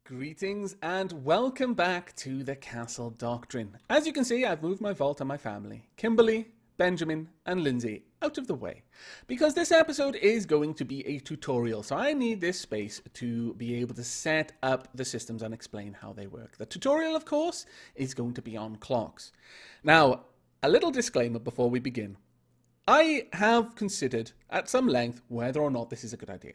Greetings and welcome back to the Castle Doctrine. As you can see, I've moved my vault and my family, Kimberly, Benjamin and Lindsay, out of the way. Because this episode is going to be a tutorial, so I need this space to be able to set up the systems and explain how they work. The tutorial, of course, is going to be on clocks. Now, a little disclaimer before we begin. I have considered at some length whether or not this is a good idea.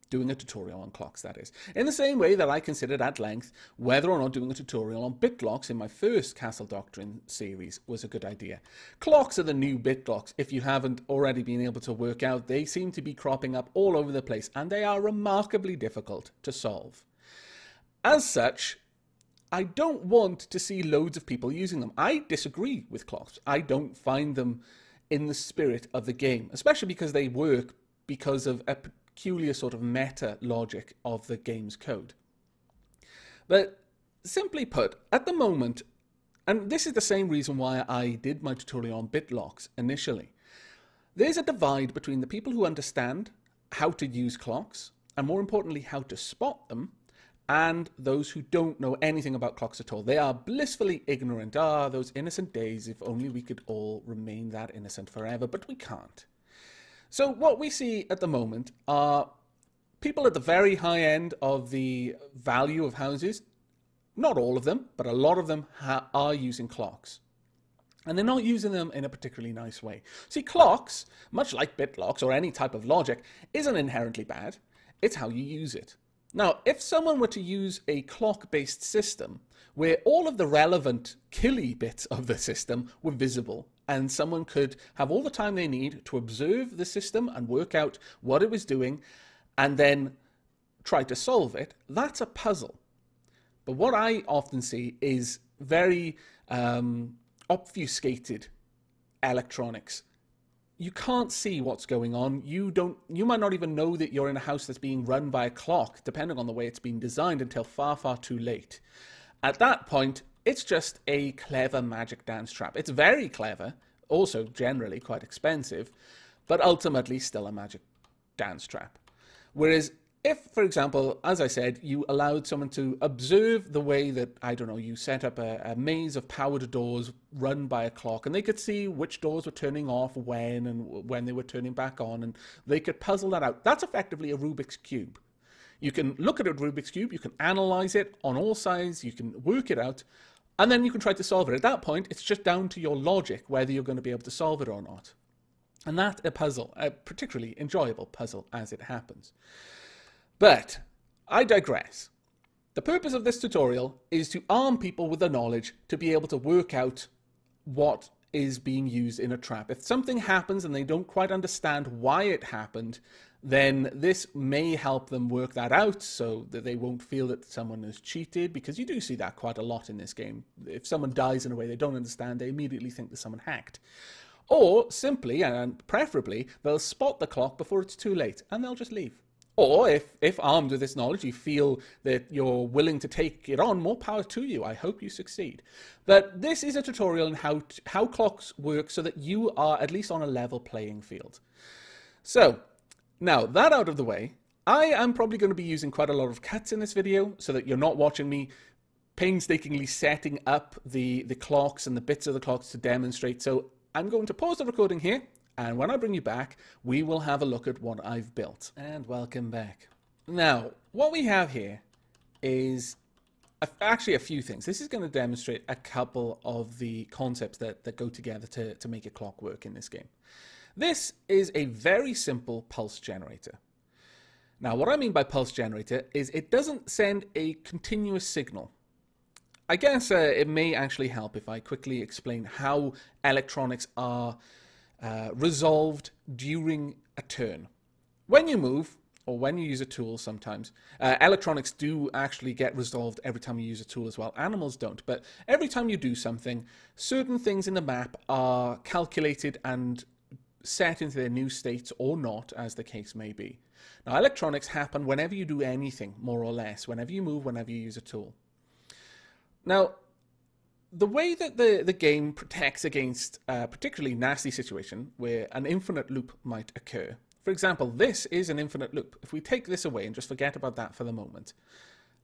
Doing a tutorial on clocks, that is. In the same way that I considered at length whether or not doing a tutorial on bit clocks in my first Castle Doctrine series was a good idea. Clocks are the new bit clocks. If you haven't already been able to work out, they seem to be cropping up all over the place, and they are remarkably difficult to solve. As such, I don't want to see loads of people using them. I disagree with clocks. I don't find them in the spirit of the game, especially because they work because of a peculiar sort of meta logic of the game's code. But simply put, at the moment, and this is the same reason why I did my tutorial on bit locks initially, there's a divide between the people who understand how to use clocks, and more importantly, how to spot them, and those who don't know anything about clocks at all. They are blissfully ignorant. Ah, those innocent days, if only we could all remain that innocent forever, but we can't. So what we see at the moment are people at the very high end of the value of houses. Not all of them, but a lot of them are using clocks. And they're not using them in a particularly nice way. See, clocks, much like bit locks or any type of logic, isn't inherently bad. It's how you use it. Now, if someone were to use a clock-based system where all of the relevant killy bits of the system were visible, and someone could have all the time they need to observe the system and work out what it was doing and then try to solve it, that's a puzzle. But what I often see is very obfuscated electronics. You can't see what's going on. You might not even know that you're in a house that's being run by a clock, depending on the way it's been designed, until far, far too late. At that point, it's just a clever magic dance trap. It's very clever, also generally quite expensive, but ultimately still a magic dance trap. Whereas if, for example, as I said, you allowed someone to observe the way that, I don't know, you set up a maze of powered doors run by a clock, and they could see which doors were turning off when and when they were turning back on, and they could puzzle that out. That's effectively a Rubik's Cube. You can look at a Rubik's Cube, you can analyze it on all sides, you can work it out, and then you can try to solve it. At that point, it's just down to your logic whether you're going to be able to solve it or not. And that's a puzzle, a particularly enjoyable puzzle as it happens. But I digress. The purpose of this tutorial is to arm people with the knowledge to be able to work out what is being used in a trap. If something happens and they don't quite understand why it happened, then this may help them work that out so that they won't feel that someone has cheated, because you do see that quite a lot in this game. If someone dies in a way they don't understand, they immediately think that someone hacked. Or simply, and preferably, they'll spot the clock before it's too late and they'll just leave. Or if armed with this knowledge, you feel that you're willing to take it on, more power to you. I hope you succeed. But this is a tutorial on how clocks work so that you are at least on a level playing field. So, now that out of the way, I am probably going to be using quite a lot of cuts in this video so that you're not watching me painstakingly setting up the clocks and the bits of the clocks to demonstrate. So I'm going to pause the recording here. And when I bring you back, we will have a look at what I've built. And welcome back. Now, what we have here is actually a few things. This is going to demonstrate a couple of the concepts that go together to make a clock work in this game. This is a very simple pulse generator. Now, what I mean by pulse generator is it doesn't send a continuous signal. I guess it may actually help if I quickly explain how electronics are resolved during a turn. When you move, or when you use a tool sometimes, electronics do actually get resolved every time you use a tool as well. Animals don't, but every time you do something, certain things in the map are calculated and set into their new states or not, as the case may be. Now, electronics happen whenever you do anything, more or less, whenever you move, whenever you use a tool. Now, the way that the game protects against a particularly nasty situation where an infinite loop might occur. For example, this is an infinite loop. If we take this away and just forget about that for the moment,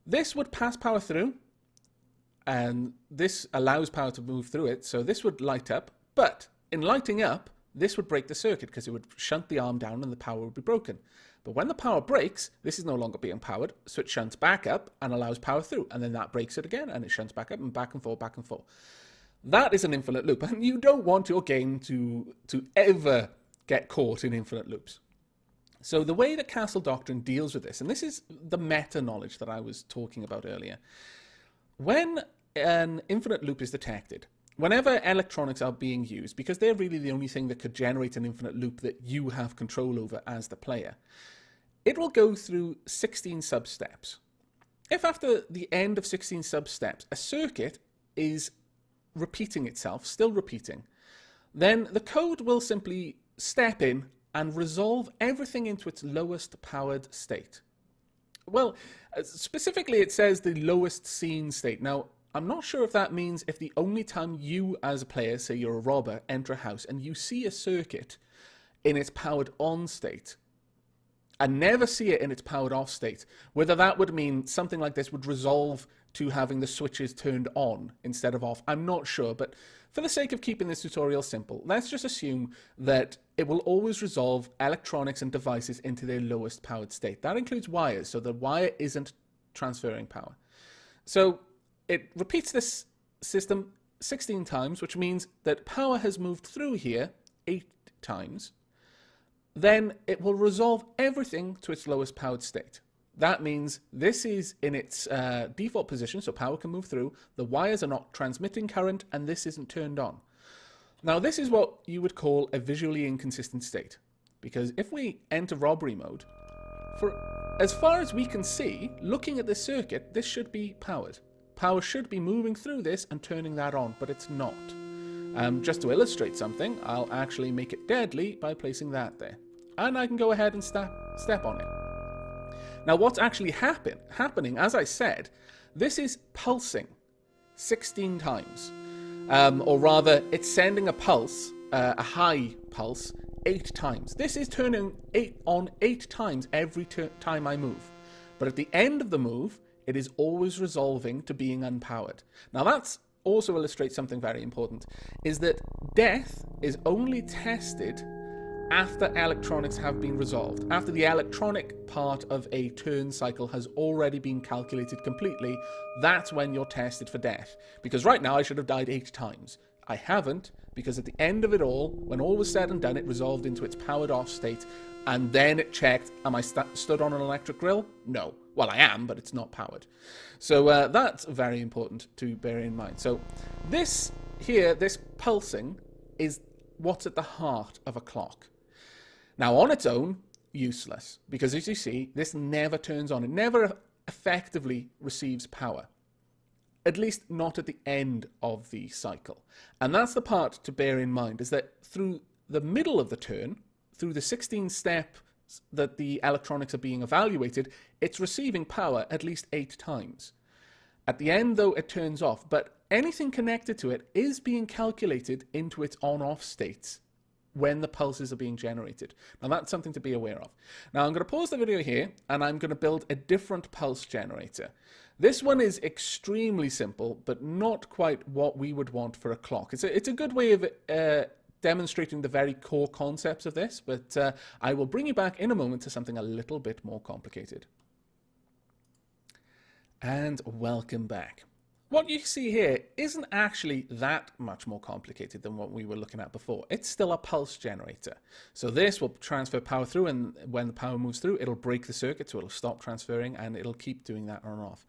This would pass power through, and this allows power to move through it, so this would light up, but in lighting up, this would break the circuit because it would shunt the arm down and the power would be broken. But when the power breaks, this is no longer being powered, so it shunts back up and allows power through, and then that breaks it again, and it shunts back up and back and forth, back and forth. That is an infinite loop, and you don't want your game to ever get caught in infinite loops. So the way that Castle Doctrine deals with this, and this is the meta-knowledge that I was talking about earlier, when an infinite loop is detected, whenever electronics are being used, because they're really the only thing that could generate an infinite loop that you have control over as the player, it will go through 16 sub-steps. If after the end of 16 sub-steps, a circuit is repeating itself, still repeating, then the code will simply step in and resolve everything into its lowest powered state. Well, specifically it says the lowest seen state. Now, I'm not sure if that means if the only time you as a player, say you're a robber, enter a house and you see a circuit in its powered on state and never see it in its powered off state, whether that would mean something like this would resolve to having the switches turned on instead of off. I'm not sure, but for the sake of keeping this tutorial simple, let's just assume that it will always resolve electronics and devices into their lowest powered state. That includes wires, so the wire isn't transferring power. So it repeats this system 16 times, which means that power has moved through here 8 times. Then it will resolve everything to its lowest powered state. That means this is in its default position, so power can move through, the wires are not transmitting current, and this isn't turned on. Now this is what you would call a visually inconsistent state, because if we enter robbery mode, for as far as we can see, looking at this circuit, this should be powered. Power should be moving through this and turning that on, but it's not. Just to illustrate something, I'll actually make it deadly by placing that there. And I can go ahead and step on it. Now what's actually happening, as I said, this is pulsing 16 times. Or rather, it's sending a pulse, a high pulse, 8 times. This is turning on 8 times every time I move. But at the end of the move, it is always resolving to being unpowered. Now that's also illustrates something very important, is that death is only tested after electronics have been resolved, after the electronic part of a turn cycle has already been calculated completely. That's when you're tested for death. Because right now I should have died 8 times. I haven't, because at the end of it all, when all was said and done, it resolved into its powered off state, and then it checked, am I stood on an electric grill? No. Well, I am, but it's not powered. So that's very important to bear in mind. So this here, this pulsing, is what's at the heart of a clock. Now, on its own, useless, because as you see, this never turns on. It never effectively receives power, at least not at the end of the cycle. And that's the part to bear in mind, is that through the middle of the turn, through the 16 steps that the electronics are being evaluated, it's receiving power at least 8 times. At the end, though, it turns off, but anything connected to it is being calculated into its on-off states when the pulses are being generated. Now that's something to be aware of. Now I'm going to pause the video here and I'm going to build a different pulse generator. This one is extremely simple, but not quite what we would want for a clock. It's a good way of demonstrating the very core concepts of this, but I will bring you back in a moment to something a little bit more complicated. And welcome back. What you see here isn't actually that much more complicated than what we were looking at before. It's still a pulse generator. So this will transfer power through, and when the power moves through, it'll break the circuit, so it'll stop transferring, and it'll keep doing that on and off.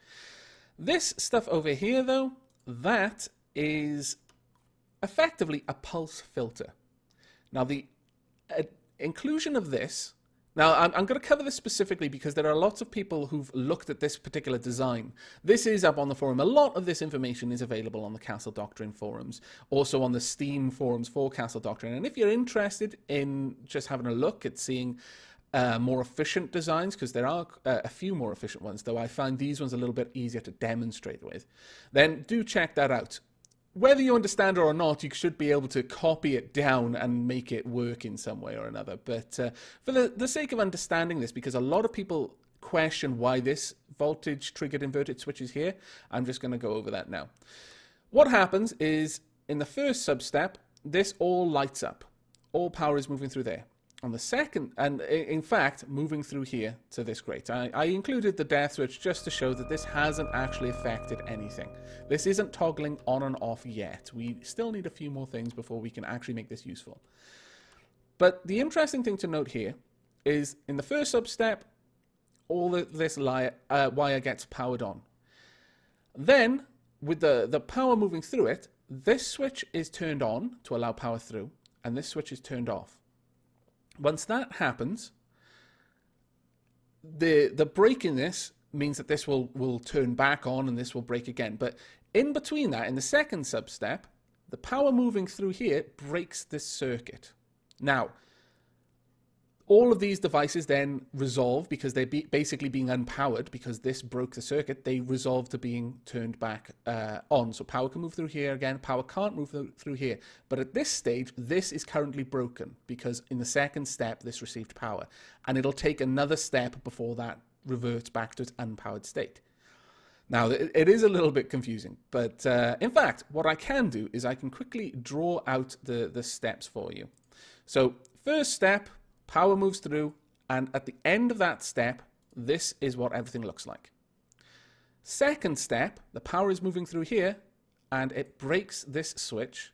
This stuff over here, though, that is effectively a pulse filter. Now, the inclusion of this... Now, I'm going to cover this specifically because there are lots of people who've looked at this particular design. This is up on the forum. A lot of this information is available on the Castle Doctrine forums, also on the Steam forums for Castle Doctrine. And if you're interested in just having a look at seeing more efficient designs, because there are a few more efficient ones, though I find these ones a little bit easier to demonstrate with, then do check that out. Whether you understand it or not, you should be able to copy it down and make it work in some way or another. But for the sake of understanding this, because a lot of people question why this voltage triggered inverted switch is here, I'm just going to go over that now. What happens is, in the first sub-step, this all lights up. All power is moving through there. On the second, and in fact, moving through here to this grate. I included the death switch just to show that this hasn't actually affected anything. This isn't toggling on and off yet. We still need a few more things before we can actually make this useful. But the interesting thing to note here is, in the first sub-step, all this wire gets powered on. Then, with the power moving through it, this switch is turned on to allow power through, and this switch is turned off. Once that happens, the break in this means that this will turn back on and this will break again. But in between that, in the second sub-step, the power moving through here breaks this circuit. Now, all of these devices then resolve, because they're basically being unpowered, because this broke the circuit, they resolve to being turned back on. So power can move through here again, power can't move through here. But at this stage, this is currently broken, because in the second step, this received power. And it'll take another step before that reverts back to its unpowered state. Now, it is a little bit confusing, but in fact, what I can do is I can quickly draw out the steps for you. So first step, power moves through, and at the end of that step, this is what everything looks like. Second step, the power is moving through here, and it breaks this switch.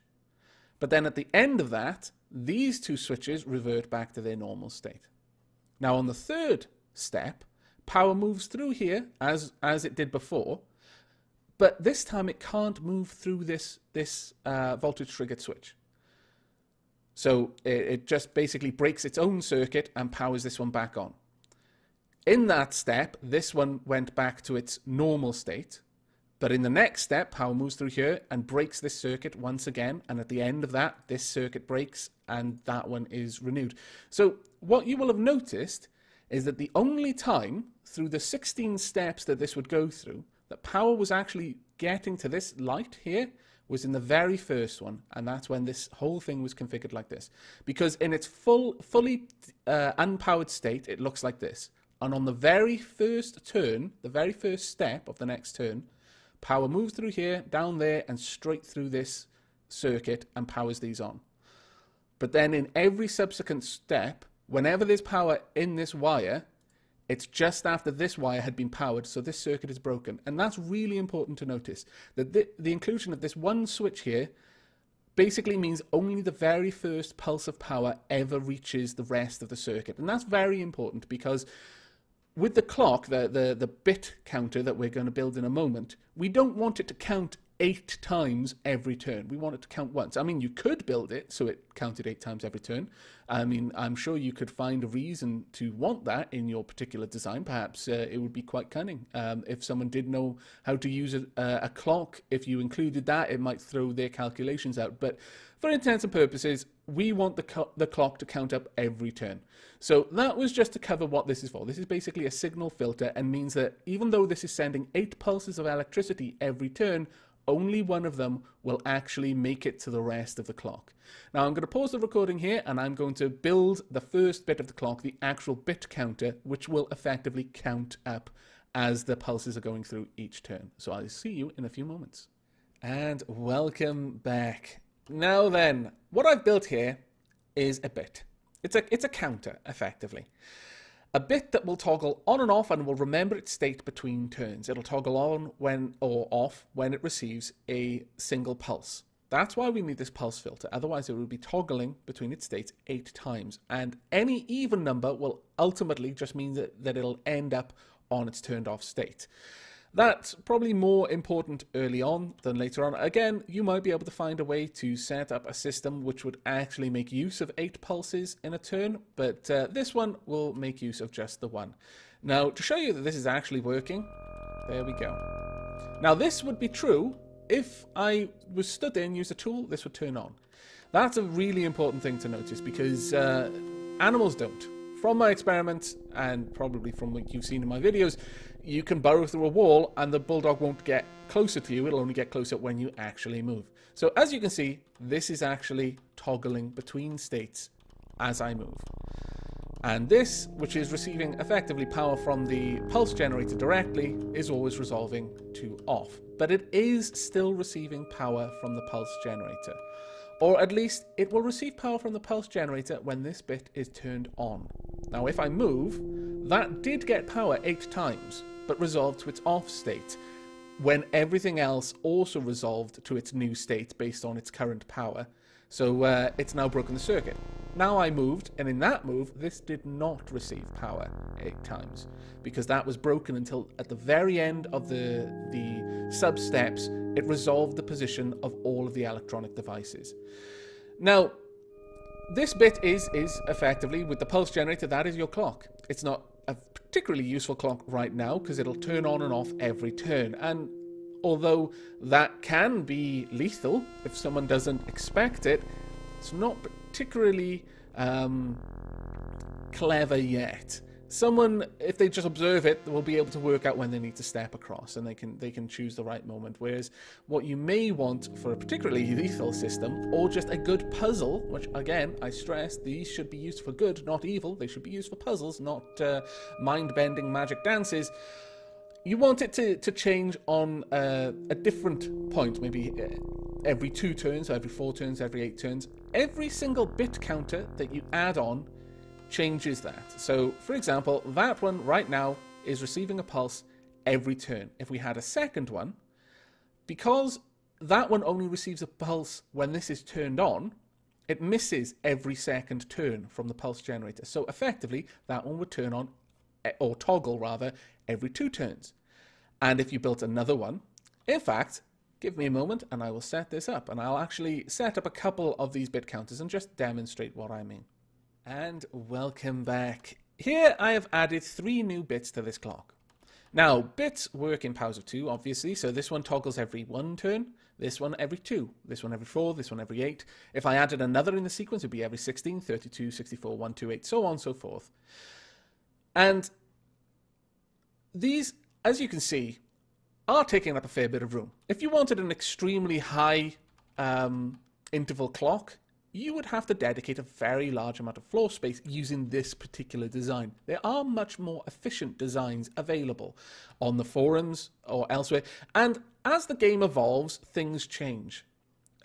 But then at the end of that, these two switches revert back to their normal state. Now on the third step, power moves through here, as it did before, but this time it can't move through this voltage triggered switch. So it just basically breaks its own circuit and powers this one back on. In that step, this one went back to its normal state. But in the next step, power moves through here and breaks this circuit once again. And at the end of that, this circuit breaks and that one is renewed. So what you will have noticed is that the only time through the 16 steps that this would go through, that power was actually getting to this light here, was in the very first one, and that's when this whole thing was configured like this. Because in its fully unpowered state, it looks like this. And on the very first turn, the very first step of the next turn, power moves through here, down there, and straight through this circuit and powers these on. But then in every subsequent step, whenever there's power in this wire, it's just after this wire had been powered, so this circuit is broken. And that's really important to notice, that the inclusion of this one switch here basically means only the very first pulse of power ever reaches the rest of the circuit. And that's very important, because with the clock, the bit counter that we're going to build in a moment, we don't want it to count 8 times every turn. We want it to count once. I mean, you could build it so it counted 8 times every turn. I mean, I'm sure you could find a reason to want that in your particular design. Perhaps it would be quite cunning. If someone did know how to use a clock, if you included that, it might throw their calculations out. But for intents and purposes, we want the clock to count up every turn. So that was just to cover what this is for. This is basically a signal filter, and means that even though this is sending 8 pulses of electricity every turn, only one of them will actually make it to the rest of the clock. Now I'm going to pause the recording here, and I'm going to build the first bit of the clock, the actual bit counter, which will effectively count up as the pulses are going through each turn. So I'll see you in a few moments. And welcome back. Now then, what I've built here is a bit. It's a counter, effectively. A bit that will toggle on and off and will remember its state between turns. It'll toggle on or off when it receives a single pulse. That's why we need this pulse filter. Otherwise, it will be toggling between its states 8 times. And any even number will ultimately just mean that it'll end up on its turned off state. That's probably more important early on than later on. Again, you might be able to find a way to set up a system which would actually make use of 8 pulses in a turn, but this one will make use of just the one. Now, to show you that this is actually working, there we go. Now, this would be true if I was stood there and used a tool, this would turn on. That's a really important thing to notice, because animals don't. From my experiments, and probably from what you've seen in my videos, you can burrow through a wall and the bulldog won't get closer to you. It'll only get closer when you actually move. So as you can see, this is actually toggling between states as I move. And this, which is receiving effectively power from the pulse generator directly, is always resolving to off. But it is still receiving power from the pulse generator. Or at least it will receive power from the pulse generator when this bit is turned on. Now if I move, that did get power 8 times, but resolved to its off state, when everything else also resolved to its new state based on its current power. So it's now broken the circuit. Now I moved, and in that move, this did not receive power 8 times, because that was broken until at the very end of the sub-steps, it resolved the position of all of the electronic devices. Now, this bit is effectively, with the pulse generator, that is your clock. It's not a particularly useful clock right now, because it'll turn on and off every turn, and although that can be lethal if someone doesn't expect it, it's not particularly clever yet. Someone, if they just observe it, will be able to work out when they need to step across, and they can choose the right moment. Whereas what you may want for a particularly lethal system, or just a good puzzle, which again, I stress, these should be used for good, not evil. They should be used for puzzles, not mind-bending magic dances. You want it to change on a different point, maybe every 2 turns, every 4 turns, every 8 turns. Every single bit counter that you add on changes that. So, for example, that one right now is receiving a pulse every turn. If we had a second one, because that one only receives a pulse when this is turned on, it misses every second turn from the pulse generator. So effectively, that one would turn on, or toggle rather, every 2 turns. And if you built another one, in fact, give me a moment and I will set this up, and I'll actually set up a couple of these bit counters and just demonstrate what I mean. And welcome back. Here I have added 3 new bits to this clock. Now, bits work in powers of 2, obviously, so this one toggles every 1 turn, this one every 2, this one every 4, this one every 8. If I added another in the sequence, it would be every 16, 32, 64, 128, so on and so forth. And these, as you can see, are taking up a fair bit of room. If you wanted an extremely high interval clock, you would have to dedicate a very large amount of floor space using this particular design. There are much more efficient designs available on the forums or elsewhere, and as the game evolves, things change.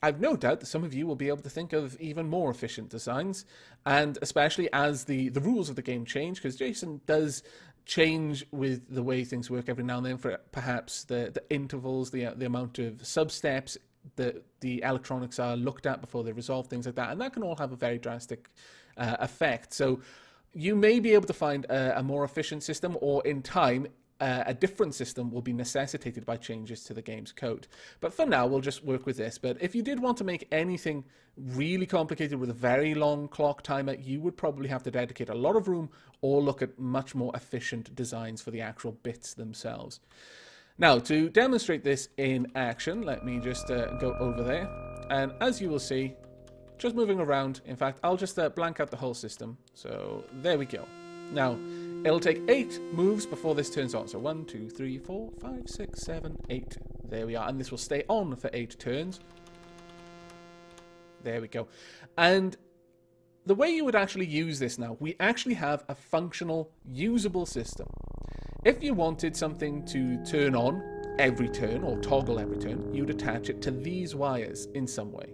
I've no doubt that some of you will be able to think of even more efficient designs, and especially as the rules of the game change, because Jason does change with the way things work every now and then, for perhaps the intervals, the amount of sub-steps, the electronics are looked at before they resolve, things like that, and that can all have a very drastic effect. So you may be able to find a more efficient system, or in time a different system will be necessitated by changes to the game's code. But for now, we'll just work with this. But if you did want to make anything really complicated with a very long clock timer, you would probably have to dedicate a lot of room or look at much more efficient designs for the actual bits themselves. Now, to demonstrate this in action, let me just go over there. And as you will see, just moving around, in fact, I'll just blank out the whole system. So there we go. Now, it'll take 8 moves before this turns on. So 1, 2, 3, 4, 5, 6, 7, 8. There we are. And this will stay on for 8 turns. There we go. And the way you would actually use this now, we actually have a functional, usable system. If you wanted something to turn on every turn, or toggle every turn, you'd attach it to these wires in some way.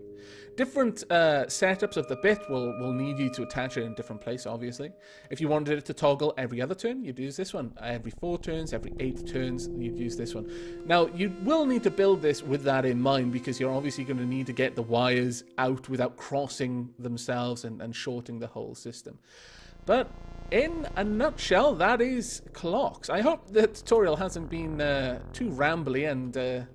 Different setups of the bit will need you to attach it in a different place, obviously. If you wanted it to toggle every other turn, you'd use this one. Every 4 turns, every 8 turns, you'd use this one. Now, you will need to build this with that in mind, because you're obviously going to need to get the wires out without crossing themselves and shorting the whole system. But in a nutshell, that is clocks. I hope the tutorial hasn't been too rambly, and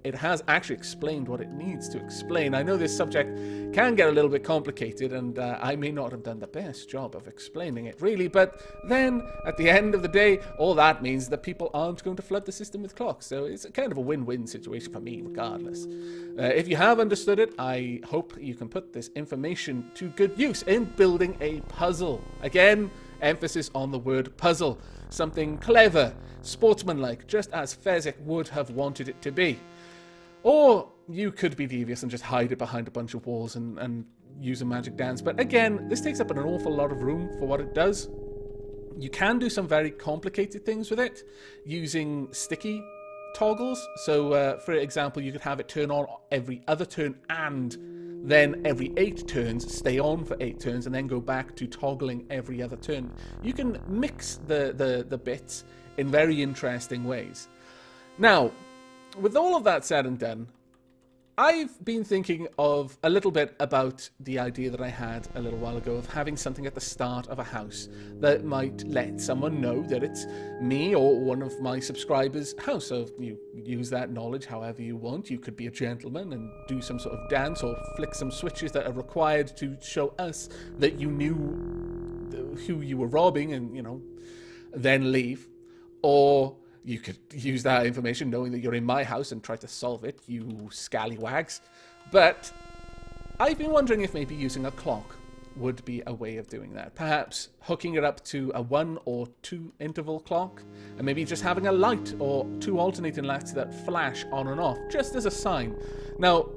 it has actually explained what it needs to explain. I know this subject can get a little bit complicated, and I may not have done the best job of explaining it, really, but then, at the end of the day, all that means that people aren't going to flood the system with clocks, so it's kind of a win-win situation for me, regardless. If you have understood it, I hope you can put this information to good use in building a puzzle. Again, emphasis on the word puzzle. Something clever, sportsmanlike, just as Fezzik would have wanted it to be. Or you could be devious and just hide it behind a bunch of walls and use a magic dance. But again, this takes up an awful lot of room for what it does. You can do some very complicated things with it using sticky toggles. So, for example, you could have it turn on every other turn and then every 8 turns, stay on for 8 turns, and then go back to toggling every other turn. You can mix the bits in very interesting ways. Now, with all of that said and done, I've been thinking of a little bit about the idea that I had a little while ago of having something at the start of a house that might let someone know that it's me or one of my subscribers' house. So you use that knowledge however you want. You could be a gentleman and do some sort of dance or flick some switches that are required to show us that you knew who you were robbing and, you know, then leave. Or you could use that information knowing that you're in my house and try to solve it, you scallywags. But I've been wondering if maybe using a clock would be a way of doing that. Perhaps hooking it up to a 1 or 2 interval clock, and maybe just having a light or 2 alternating lights that flash on and off, just as a sign. Now,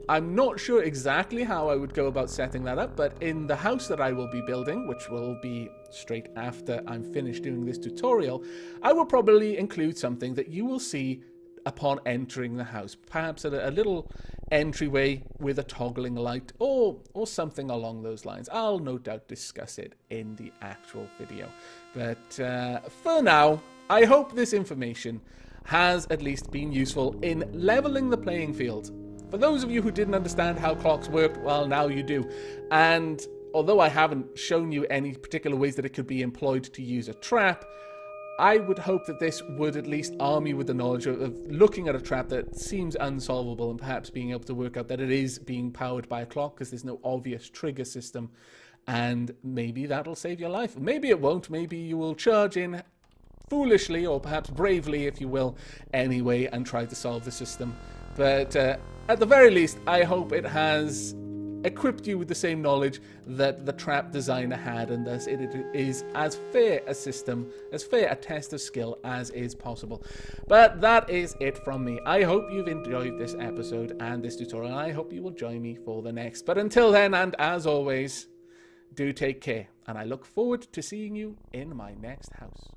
I'm not sure exactly how I would go about setting that up, but in the house that I will be building, which will be straight after I'm finished doing this tutorial, I will probably include something that you will see upon entering the house. Perhaps a little entryway with a toggling light or something along those lines. I'll no doubt discuss it in the actual video. But for now, I hope this information has at least been useful in leveling the playing field. For those of you who didn't understand how clocks worked, well, now you do. And although I haven't shown you any particular ways that it could be employed to use a trap, I would hope that this would at least arm you with the knowledge of looking at a trap that seems unsolvable and perhaps being able to work out that it is being powered by a clock because there's no obvious trigger system. And maybe that'll save your life. Maybe it won't. Maybe you will charge in foolishly or perhaps bravely, if you will, anyway, and try to solve the system. But at the very least, I hope it has equipped you with the same knowledge that the trap designer had, and thus it is as fair a system, as fair a test of skill as is possible. But that is it from me. I hope you've enjoyed this episode and this tutorial, and I hope you will join me for the next. But until then, and as always, do take care, and I look forward to seeing you in my next house.